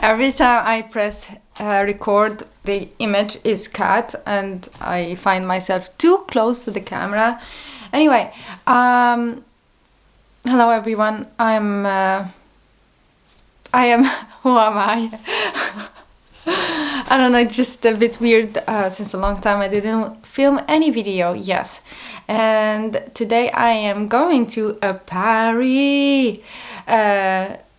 Every time I press record, the image is cut and I find myself too close to the camera. Anyway, hello everyone. I am, who am I? I don't know, it's just a bit weird. Since a long time I didn't film any video, yes. And today I am going to a Paris.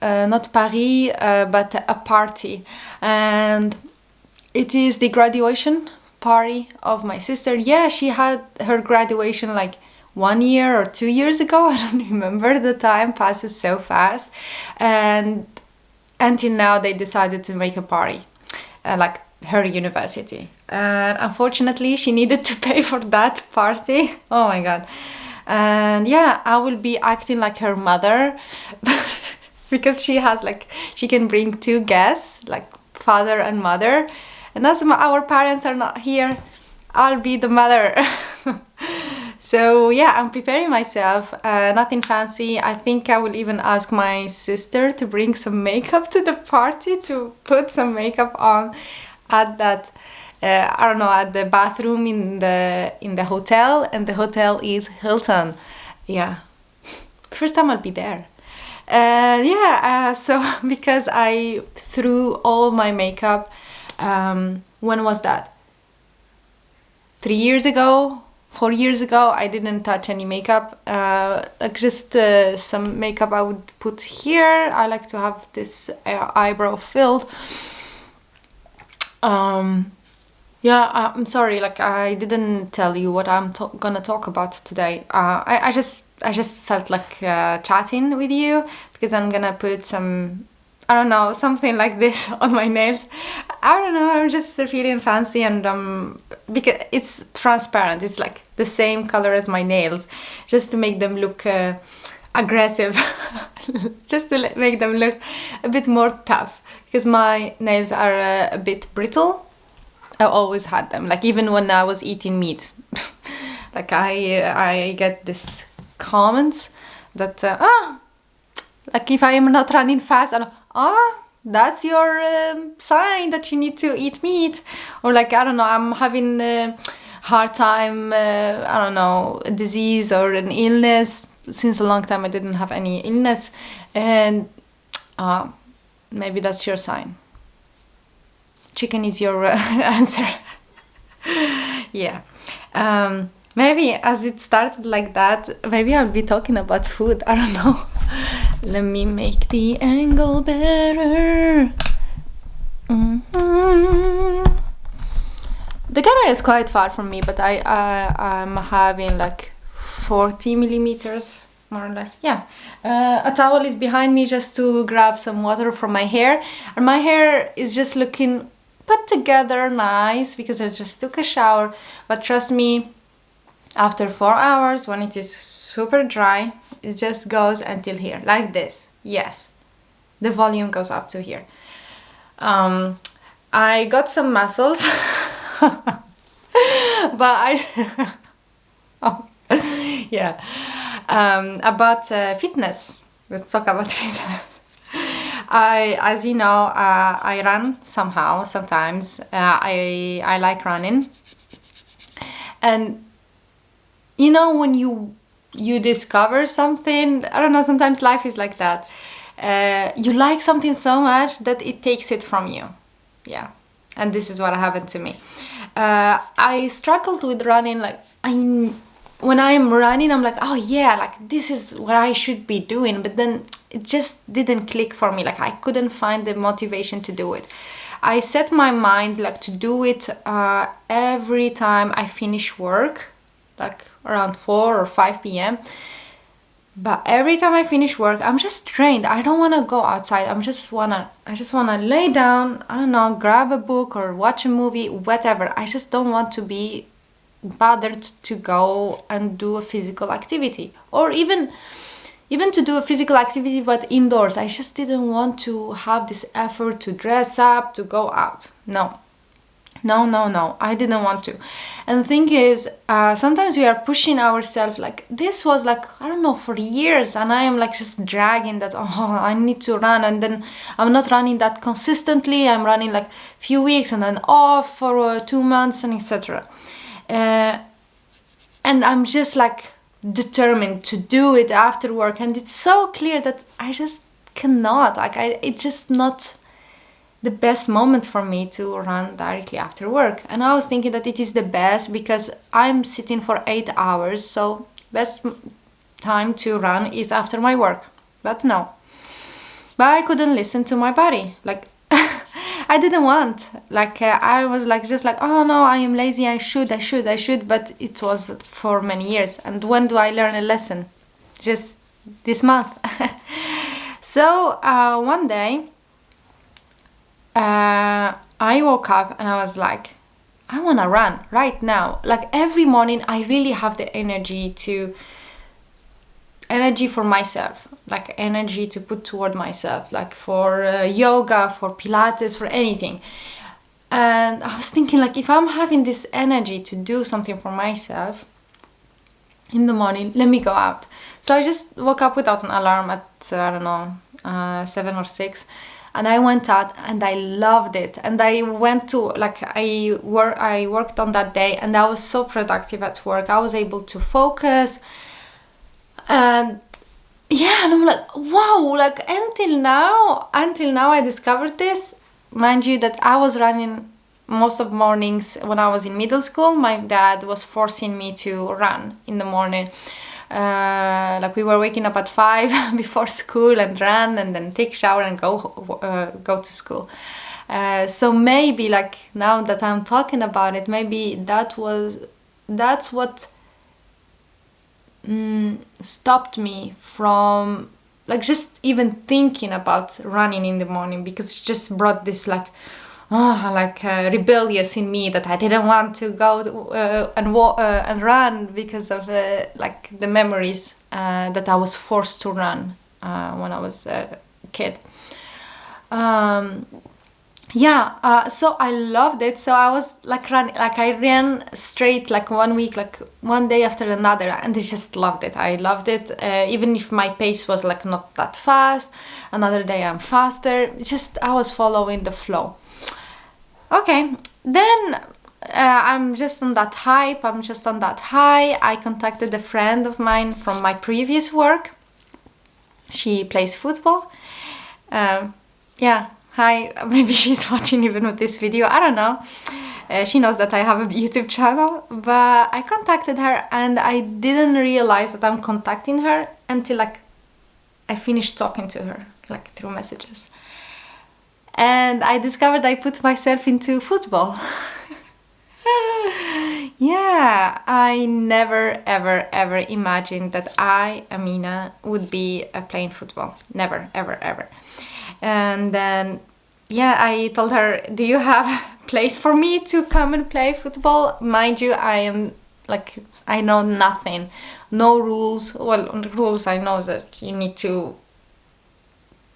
Not Paris, but a party. And it is the graduation party of my sister. Yeah, she had her graduation like 1 year or 2 years ago. I don't remember, the time passes so fast. And until now they decided to make a party, like her university. And unfortunately she needed to pay for that party. Oh my god. And yeah, I will be acting like her mother because she can bring 2 guests, like father and mother. And as our parents are not here, I'll be the mother. So yeah, I'm preparing myself, nothing fancy. I think I will even ask my sister to bring some makeup to the party, to put some makeup on at that, I don't know, at the bathroom in the hotel, and the hotel is Hilton. Yeah, first time I'll be there. So because I threw all my makeup, when was that? 3 years ago? 4 years ago, I didn't touch any makeup, like just some makeup I would put here. I like to have this eyebrow filled. Yeah, I'm sorry, like I didn't tell you what I'm gonna talk about today. I just felt like chatting with you because I'm gonna put some, I don't know, something like this on my nails. I don't know, I'm just feeling fancy, and because it's transparent, it's like the same color as my nails, just to make them look aggressive, just to make them look a bit more tough, because my nails are a bit brittle. I always had them, like even when I was eating meat. Like I get this comments that like if I am not running fast, I'm that's your sign that you need to eat meat. Or like, I don't know, I'm having a hard time, I don't know, a disease or an illness. Since a long time I didn't have any illness, and maybe that's your sign. Chicken is your answer. Yeah. Maybe as it started like that, maybe I'll be talking about food. I don't know. Let me make the angle better. The camera is quite far from me, but I'm having like 40 millimeters, more or less. Yeah. A towel is behind me just to grab some water from my hair. And my hair is just looking put together nice because I just took a shower. But trust me, after 4 hours, when it is super dry, it just goes until here, like this. Yes, the volume goes up to here. I got some muscles, but yeah. About fitness. Let's talk about fitness. As you know, I run sometimes. I like running, and you know, when you discover something, I don't know, sometimes life is like that. You like something so much that it takes it from you. Yeah, and this is what happened to me. I struggled with running, like when I'm running, I'm like, oh yeah, like this is what I should be doing, but then it just didn't click for me. Like I couldn't find the motivation to do it. I set my mind like to do it every time I finish work, like around 4 or 5 p.m. But every time I finish work, I'm just drained. I don't want to go outside. I just wanna lay down, I don't know, grab a book or watch a movie, whatever. I just don't want to be bothered to go and do a physical activity, or even to do a physical activity but indoors. I just didn't want to have this effort to dress up, to go out. No, No, I didn't want to. And the thing is, sometimes we are pushing ourselves, like this was like, I don't know, for years, and I am like just dragging that, oh, I need to run, and then I'm not running that consistently. I'm running like few weeks and then off for 2 months and etc. And I'm just like determined to do it after work, and it's so clear that I just cannot, like it's just not the best moment for me to run directly after work. And I was thinking that it is the best because I'm sitting for 8 hours, so best time to run is after my work. But no, but I couldn't listen to my body, like I didn't want, like I was like just like, oh no, I am lazy, I should, but it was for many years. And when do I learn a lesson? Just this month. So one day I woke up and I was like, I want to run right now. Like every morning I really have the energy for myself, like energy to put toward myself, like for yoga, for Pilates, for anything. And I was thinking, like, if I'm having this energy to do something for myself in the morning, let me go out. So I just woke up without an alarm at, I don't know, 7 or 6. And I went out and I loved it. And I went to, like, I worked on that day and I was so productive at work. I was able to focus. And yeah, and I'm like, wow, like until now I discovered this. Mind you that I was running most of mornings when I was in middle school. My dad was forcing me to run in the morning. Like we were waking up at 5 before school and run and then take shower and go to school. So maybe like now that I'm talking about it, maybe that's what stopped me from like just even thinking about running in the morning, because it just brought this like rebellious in me that I didn't want to go and run because of like the memories that I was forced to run when I was a kid. So I loved it. So I was like running, like I ran straight like 1 week, like one day after another, and I just loved it. I loved it, even if my pace was like not that fast. Another day I'm faster. Just I was following the flow. Okay, then I'm just on that hype. I'm just on that high. I contacted a friend of mine from my previous work. She plays football. Hi, maybe she's watching even with this video, I don't know. She knows that I have a YouTube channel, but I contacted her and I didn't realize that I'm contacting her until like I finished talking to her, like through messages. And I discovered I put myself into football. Yeah, I never, ever imagined that I, Amina, would be playing football. Never, ever. And then, yeah, I told her, do you have a place for me to come and play football? Mind you, I know nothing. No rules. Well, on the rules, I know that you need to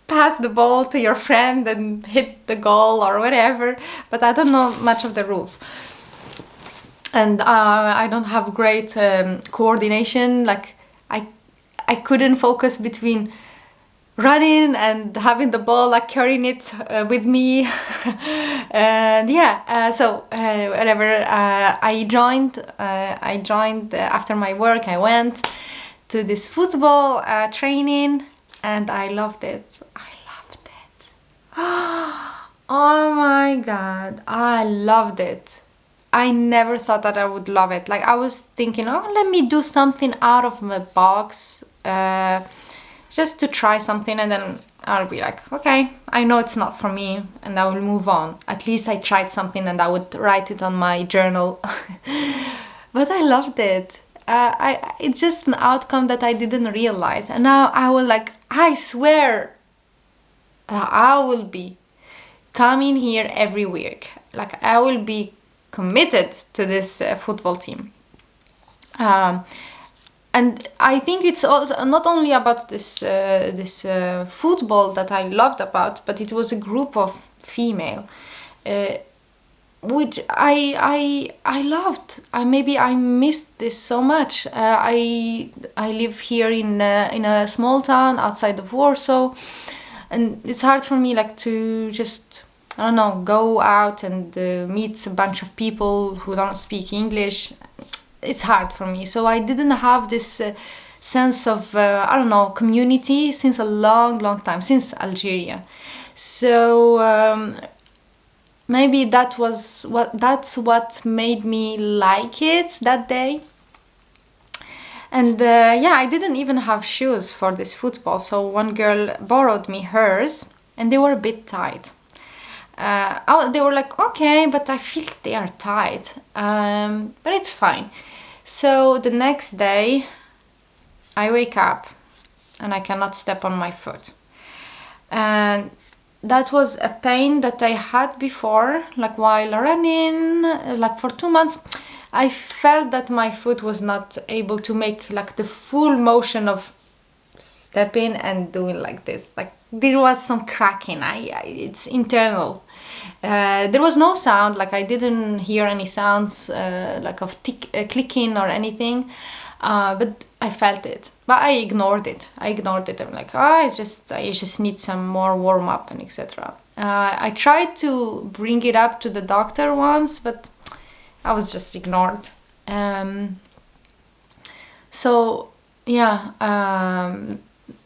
pass the ball to your friend and hit the goal or whatever, but I don't know much of the rules. And I don't have great coordination. Like I couldn't focus between running and having the ball, like carrying it with me. And yeah, so whatever. I joined after my work. I went to this football training, and I loved it. Oh my god, I loved it. I never thought that I would love it. Like I was thinking, oh, let me do something out of my box, just to try something, and then I'll be like, okay, I know it's not for me, and I will move on. At least I tried something, and I would write it on my journal. But I loved it. It's just an outcome that I didn't realize, and now I was like, I swear, I will be coming here every week. Like I will be committed to this football team. And I think it's also not only about this football that I loved about, but it was a group of female. which I loved. Maybe I missed this so much. I live here in a small town outside of Warsaw, and it's hard for me like to just, I don't know, go out and meet a bunch of people who don't speak English. It's hard for me, so I didn't have this sense of I don't know, community since a long time, since Algeria. So maybe that's what made me like it that day. And yeah, I didn't even have shoes for this football, so one girl borrowed me hers, and they were a bit tight. They were like, okay, but I feel they are tight, but it's fine. So the next day, I wake up, and I cannot step on my foot. And that was a pain that I had before, like while running, like for 2 months. I felt that my foot was not able to make like the full motion of stepping and doing like this. Like there was some cracking. It's internal. There was no sound. Like I didn't hear any sounds like of clicking or anything. But I felt it. But I ignored it. I'm like, I just need some more warm up and etc. I tried to bring it up to the doctor once, but I was just ignored. So yeah,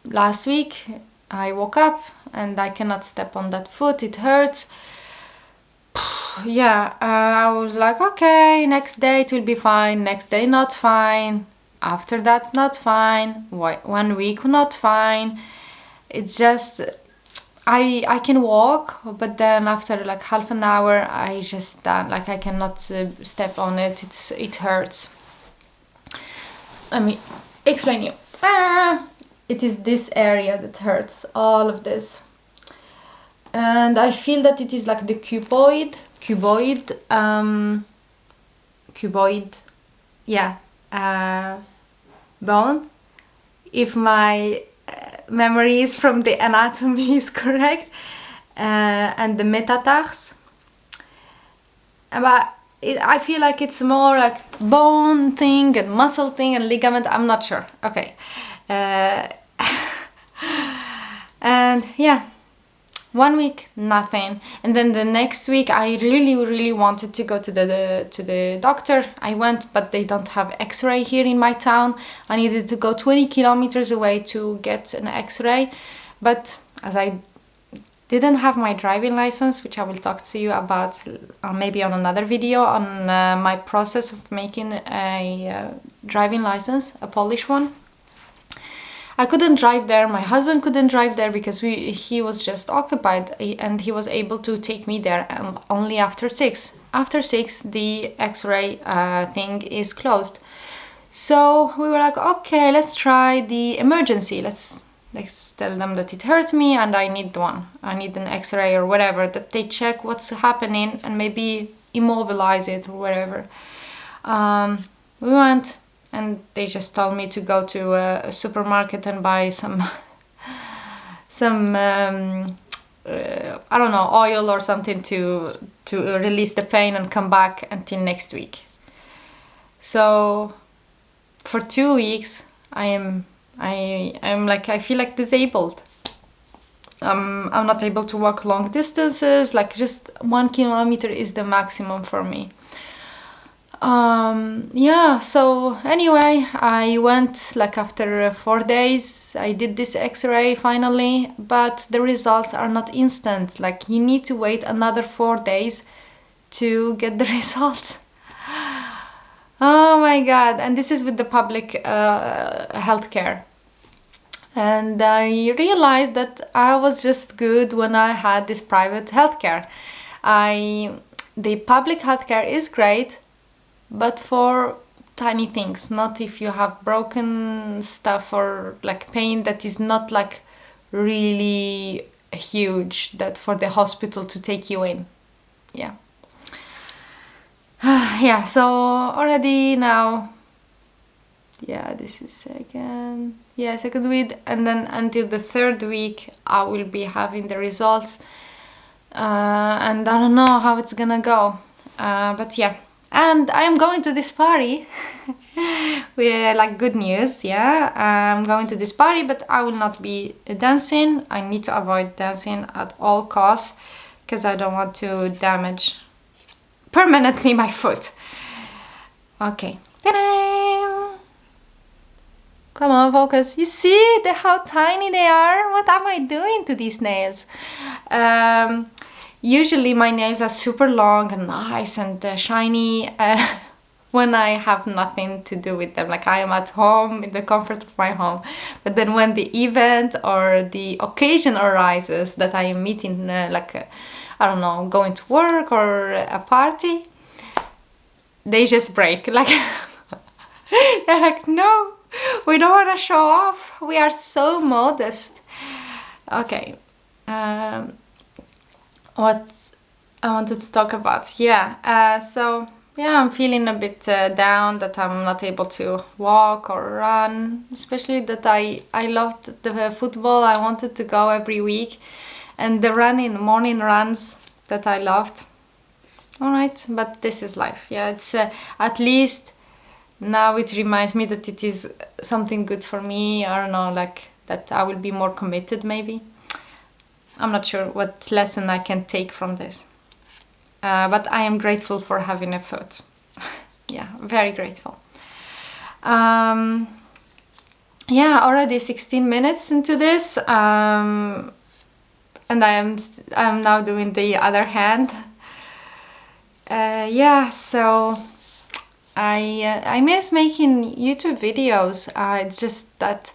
last week I woke up and I cannot step on that foot. It hurts. Yeah, I was like, okay, next day it will be fine. Next day not fine. After that not fine. 1 week not fine. It's just I can walk, but then after like half an hour, I just like I cannot step on it. It hurts. Let me explain you. It is this area that hurts. All of this, and I feel that it is like the cuboid. Yeah, bone. If my memories from the anatomy is correct, and the metatars, but I feel like it's more like bone thing and muscle thing and ligament. I'm not sure. Okay, and yeah, 1 week nothing, and then the next week I really wanted to go to the doctor. I went, but they don't have X-ray here in my town. I needed to go 20 kilometers away to get an X-ray, but as I didn't have my driving license, which I will talk to you about maybe on another video on my process of making a driving license, a Polish one. I couldn't drive there. My husband couldn't drive there because he was just occupied, and he was able to take me there only after 6. After 6, the X-ray thing is closed. So we were like, okay, let's try the emergency. Let's tell them that it hurts me and I need one. I need an X-ray or whatever, that they check what's happening and maybe immobilize it or whatever. We went. And they just told me to go to a supermarket and buy some I don't know, oil or something to release the pain and come back until next week. So for 2 weeks I'm like, I feel like disabled. I'm not able to walk long distances. Like just 1 kilometer is the maximum for me. Yeah, so anyway, I went like after 4 days. I did this X-ray finally, but the results are not instant. Like you need to wait another 4 days to get the results. Oh my god. And this is with the public healthcare. And I realized that I was just good when I had this private healthcare. The public healthcare is great, but for tiny things, not if you have broken stuff or like pain that is not like really huge, that for the hospital to take you in. Yeah. Yeah, so already now, yeah, this is second week, and then until the 3rd week I will be having the results, and I don't know how it's gonna go. But yeah, and I'm going to this party. We like good news, yeah. I'm going to this party, but I will not be dancing. I need to avoid dancing at all costs because I don't want to damage permanently my foot. Okay. Ta-da! Come on, focus. You see how tiny they are? What am I doing to these nails? Usually my nails are super long and nice and shiny when I have nothing to do with them. Like I am at home in the comfort of my home. But then when the event or the occasion arises that I am meeting, I don't know, going to work or a party, they just break. Like they're like, no, we don't want to show off. We are so modest. Okay. What I wanted to talk about. Yeah. So yeah, I'm feeling a bit down that I'm not able to walk or run. Especially that I loved the football. I wanted to go every week, and the morning runs that I loved. All right, but this is life. Yeah, it's at least now it reminds me that it is something good for me. I don't know, like that I will be more committed maybe. I'm not sure what lesson I can take from this. But I am grateful for having a foot. Yeah, very grateful. Yeah, already 16 minutes into this. And I'm now doing the other hand. Yeah, so I miss making YouTube videos. It's just that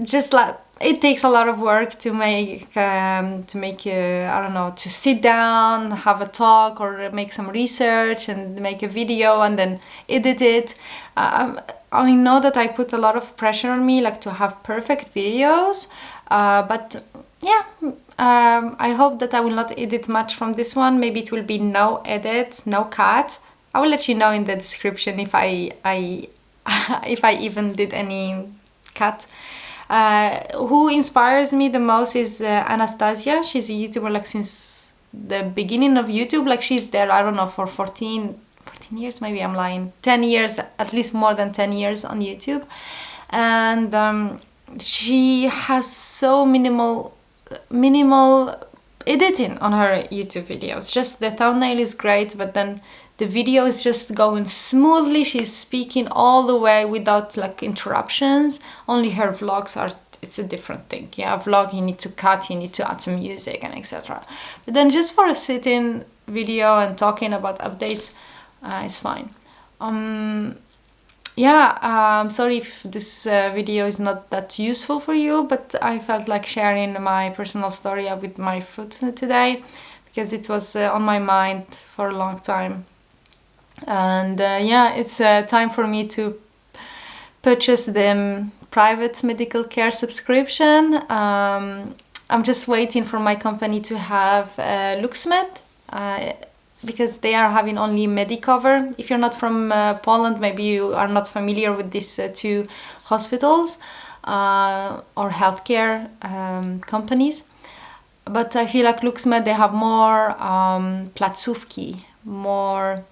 just like it takes a lot of work to make I don't know, to sit down, have a talk, or make some research and make a video and then edit it. I know that I put a lot of pressure on me, like to have perfect videos, but yeah, I hope that I will not edit much from this one. Maybe it will be no edit, no cut. I will let you know in the description if I if I even did any cut. Who inspires me the most is Anastasia. She's a YouTuber like since the beginning of YouTube. Like she's there, I don't know, for 14 years, maybe I'm lying. 10 years, at least more than 10 years on YouTube. And she has so minimal editing on her YouTube videos. Just the thumbnail is great, but then the video is just going smoothly. She's speaking all the way without like interruptions. Only her vlogs it's a different thing. Yeah, a vlog you need to cut, you need to add some music and etc. But then just for a sit-in video and talking about updates, it's fine. Yeah, I'm sorry if this video is not that useful for you, but I felt like sharing my personal story with my foot today because it was on my mind for a long time. And yeah, it's time for me to purchase the private medical care subscription. I'm just waiting for my company to have LuxMed because they are having only Medicover. If you're not from Poland, maybe you are not familiar with these two hospitals or healthcare companies. But I feel like LuxMed, they have more placówki, more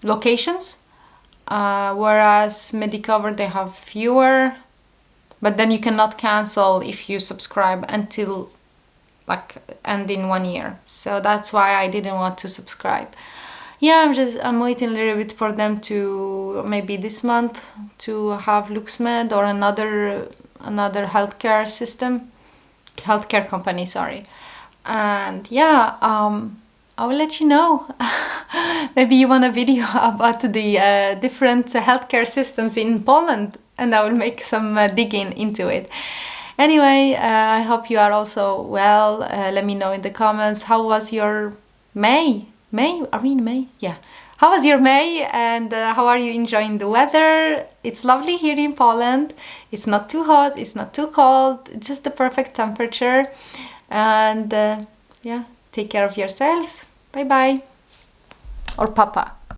locations, whereas Medicover, they have fewer, but then you cannot cancel if you subscribe until like end in 1 year. So that's why I didn't want to subscribe. Yeah, I'm waiting a little bit for them to maybe this month to have LuxMed or another healthcare company, sorry. And yeah, I will let you know. Maybe you want a video about the different healthcare systems in Poland, and I will make some digging into it. Anyway, I hope you are also well. Let me know in the comments, how was your May? Are we in May? Yeah. How was your May, and how are you enjoying the weather? It's lovely here in Poland. It's not too hot, it's not too cold, just the perfect temperature. And yeah, take care of yourselves. Bye bye. Or papa.